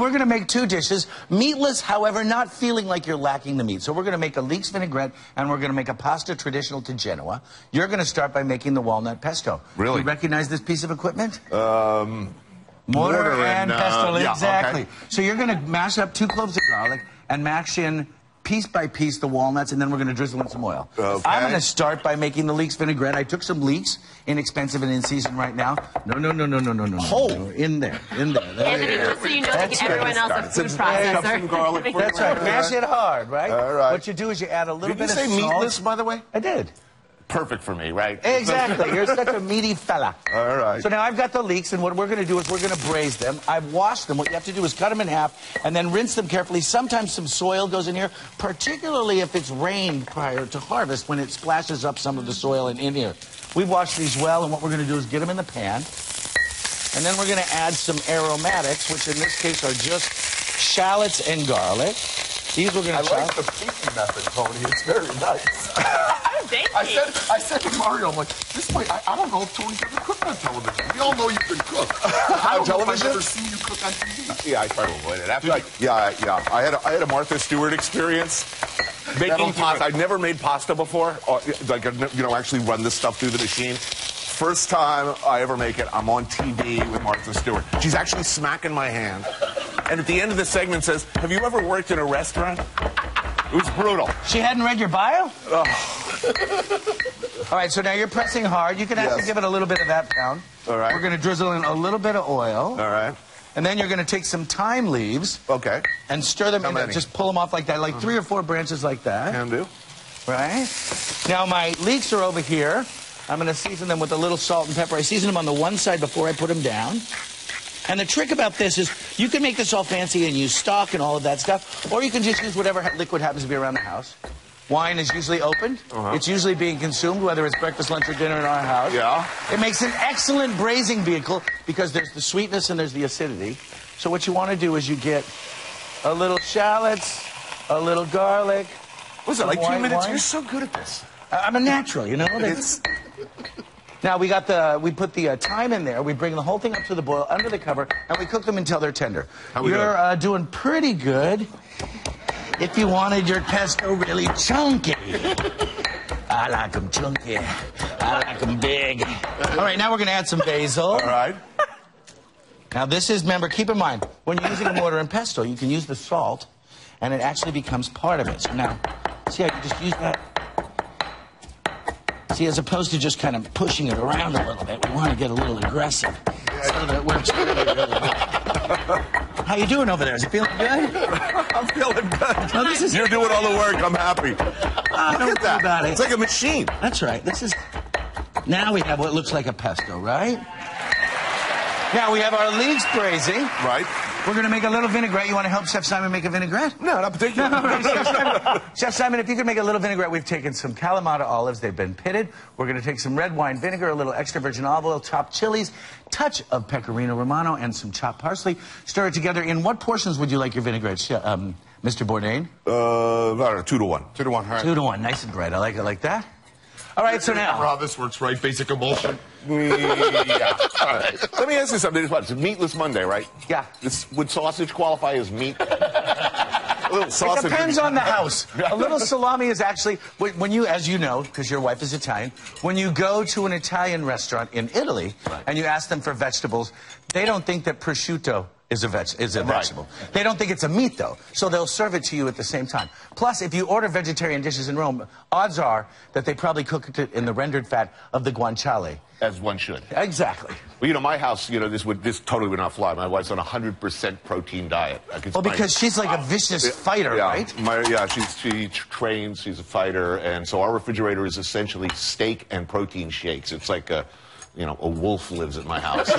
We're going to make two dishes, meatless, however, not feeling like you're lacking the meat. So we're going to make a leeks vinaigrette, and we're going to make a pasta traditional to Genoa. You're going to start by making the walnut pesto. Really? You recognize this piece of equipment? Mortar and pesto, yeah, exactly. Okay. So you're going to mash up 2 cloves of garlic and mash in piece by piece the walnuts, and then we're going to drizzle in some oil. Okay. I'm going to start by making the leeks vinaigrette. I took some leeks, inexpensive and in season right now. No. In there. Anthony, just so you know, like everyone else, a food processor. Garlic. That's right. Mash it hard, right? All right. What you do is you add a little bit of salt. Did you say meatless, by the way? I did. Perfect for me, right? Exactly. You're such a meaty fella. All right. So now I've got the leeks, and what we're going to do is we're going to braise them. I've washed them. What you have to do is cut them in half and then rinse them carefully. Sometimes some soil goes in here, particularly if it's rained prior to harvest, when it splashes up some of the soil in here. We've washed these well, and what we're going to do is get them in the pan. And then we're going to add some aromatics, which in this case are just shallots and garlic. These we're going to chop. I like the pinky method, Tony. It's very nice. I said to Mario, I'm like, this might, I don't know if Tony's ever cooked on television. We all know you can cook. I don't know if I've ever seen you cook on TV. Yeah, I try to avoid it. After, yeah. I had a Martha Stewart experience making pasta. I'd never made pasta before. Like, actually run this stuff through the machine. First time I ever make it, I'm on TV with Martha Stewart. She's actually smacking my hand. And at the end of the segment says, have you ever worked in a restaurant? It was brutal. She hadn't read your bio? All right, so now you're pressing hard. You can actually give it a little bit of that pound. All right. We're going to drizzle in a little bit of oil. All right. And then you're going to take some thyme leaves. Okay. And stir them in there. Just pull them off like that, like 3 or 4 branches like that. Can do. Right. Now my leeks are over here. I'm going to season them with a little salt and pepper. I season them on the one side before I put them down. And the trick about this is you can make this all fancy and use stock and all of that stuff, or you can just use whatever liquid happens to be around the house. Wine is usually opened. It's usually being consumed, whether it's breakfast, lunch, or dinner in our house. Yeah. It makes an excellent braising vehicle because there's the sweetness and there's the acidity. So what you want to do is you get a little shallots, a little garlic. What's it, like 2 minutes? Wine. You're so good at this. I'm a natural, you know. Now we put the thyme in there. We bring the whole thing up to the boil under the cover, and we cook them until they're tender. You're doing pretty good. If you wanted your pesto really chunky, I like them chunky. I like them big. All right, now we're going to add some basil. All right. Now this is, remember, keep in mind, when you're using a mortar and pesto, you can use the salt, and it actually becomes part of it. So now, see how you just use that? See, as opposed to just kind of pushing it around a little bit, we want to get a little aggressive. So that it works really, really well. How you doing over there? Is it feeling good? I'm feeling good. No, You're doing all the work. I'm happy. Look at that. About it. It's like a machine. That's right. This is... Now we have what looks like a pesto, right? Now we have our leeks braising. Right. We're going to make a little vinaigrette. You want to help Chef Simon make a vinaigrette? No, not particularly. No, Chef Simon, if you could make a little vinaigrette, we've taken some Kalamata olives. They've been pitted. We're going to take some red wine vinegar, a little extra virgin olive oil, chopped chilies, touch of pecorino romano, and some chopped parsley. Stir it together. In what portions would you like your vinaigrette, Mr. Bourdain? I don't know, 2 to 1. 2 to 1, all right. 2 to 1, nice and bright. I like it like that. All right, so now... How this works, right? Basic emulsion. Yeah. All right. Let me ask you something. It's a meatless Monday, right? Yeah. Would sausage qualify as meat? A little sausage. It depends on the house. A little salami is actually, when you, as you know, because your wife is Italian, when you go to an Italian restaurant in Italy and you ask them for vegetables, they don't think that prosciutto is a vegetable. They don't think it's a meat, though, so they'll serve it to you at the same time. Plus, if you order vegetarian dishes in Rome, odds are that they probably cooked it in the rendered fat of the guanciale. As one should. Exactly. Well, my house, this totally would not fly. My wife's on a 100% protein diet. Well, because she's like a vicious fighter, right? She trains, she's a fighter, and so our refrigerator is essentially steak and protein shakes. It's like a wolf lives at my house.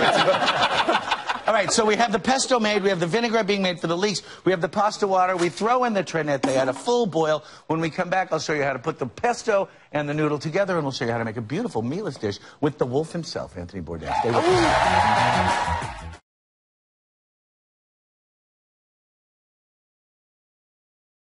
All right, so we have the pesto made, we have the vinaigrette being made for the leeks, we have the pasta water, we throw in the trinette, they had a full boil. When we come back, I'll show you how to put the pesto and the noodle together, and we'll show you how to make a beautiful meatless dish with the wolf himself, Anthony Bourdain. Stay with us.